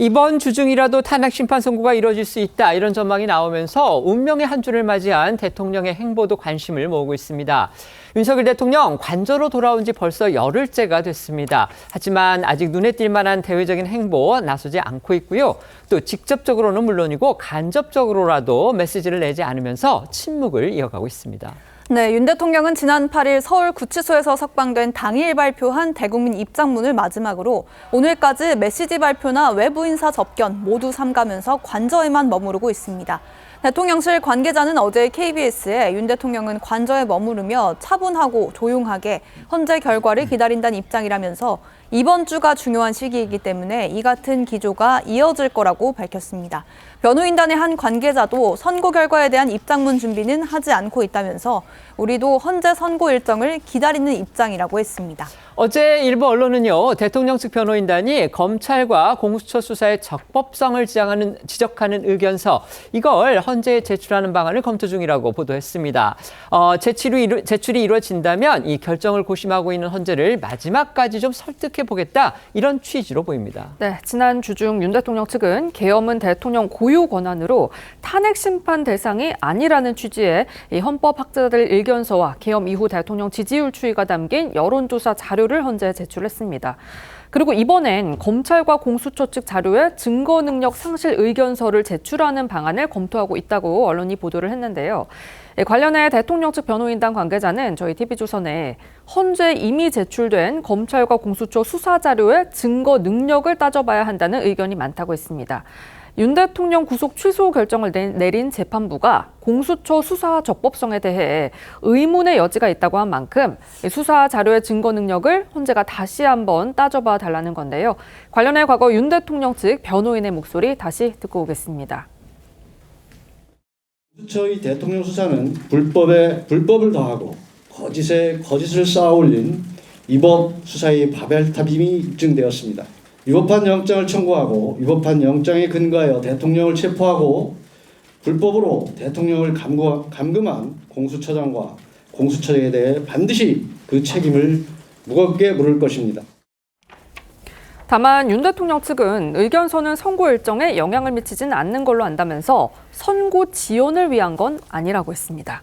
이번 주 중이라도 탄핵 심판 선고가 이뤄질 수 있다, 이런 전망이 나오면서 운명의 한 주를 맞이한 대통령의 행보도 관심을 모으고 있습니다. 윤석열 대통령 관저로 돌아온 지 벌써 열흘째가 됐습니다. 하지만 아직 눈에 띌 만한 대외적인 행보 나서지 않고 있고요. 또 직접적으로는 물론이고 간접적으로라도 메시지를 내지 않으면서 침묵을 이어가고 있습니다. 네, 윤 대통령은 지난 8일 서울 구치소에서 석방된 당일 발표한 대국민 입장문을 마지막으로 오늘까지 메시지 발표나 외부 인사 접견 모두 삼가면서 관저에만 머무르고 있습니다. 대통령실 관계자는 어제 KBS에 윤 대통령은 관저에 머무르며 차분하고 조용하게 헌재 결과를 기다린다는 입장이라면서 이번 주가 중요한 시기이기 때문에 이 같은 기조가 이어질 거라고 밝혔습니다. 변호인단의 한 관계자도 선고 결과에 대한 입장문 준비는 하지 않고 있다면서 우리도 헌재 선고 일정을 기다리는 입장이라고 했습니다. 어제 일부 언론은요, 대통령 측 변호인단이 검찰과 공수처 수사의 적법성을 지적하는 의견서, 이걸 헌재에 제출하는 방안을 검토 중이라고 보도했습니다. 제출이 이루어진다면 이 결정을 고심하고 있는 헌재를 마지막까지 좀 설득해보겠다, 이런 취지로 보입니다. 네, 지난 주중 윤 대통령 측은 계엄은 대통령 고유 권한으로 탄핵 심판 대상이 아니라는 취지의 이 헌법학자들 의견서와 계엄 이후 대통령 지지율 추이가 담긴 여론조사 자료를 헌재에 제출했습니다. 그리고 이번엔 검찰과 공수처 측 자료에 증거 능력 상실 의견서를 제출하는 방안을 검토하고 있다고 언론이 보도를 했는데요. 관련해 대통령 측 변호인단 관계자는 저희 TV조선에 헌재에 이미 제출된 검찰과 공수처 수사 자료의 증거 능력을 따져봐야 한다는 의견이 많다고 했습니다. 윤 대통령 구속 취소 결정을 내린 재판부가 공수처 수사 적법성에 대해 의문의 여지가 있다고 한 만큼 수사 자료의 증거 능력을 헌재가 다시 한번 따져봐 달라는 건데요. 관련해 과거 윤 대통령 측 변호인의 목소리 다시 듣고 오겠습니다. 공수처의 대통령 수사는 불법에 불법을 더하고 거짓에 거짓을 쌓아올린 위법 수사의 바벨탑임이 입증되었습니다. 위법한 영장을 청구하고 위법한 영장에 근거하여 대통령을 체포하고 불법으로 대통령을 감금한 공수처장과 공수처에 대해 반드시 그 책임을 무겁게 물을 것입니다. 다만 윤 대통령 측은 의견서는 선고 일정에 영향을 미치지는 않는 걸로 안다면서 선고 지연을 위한 건 아니라고 했습니다.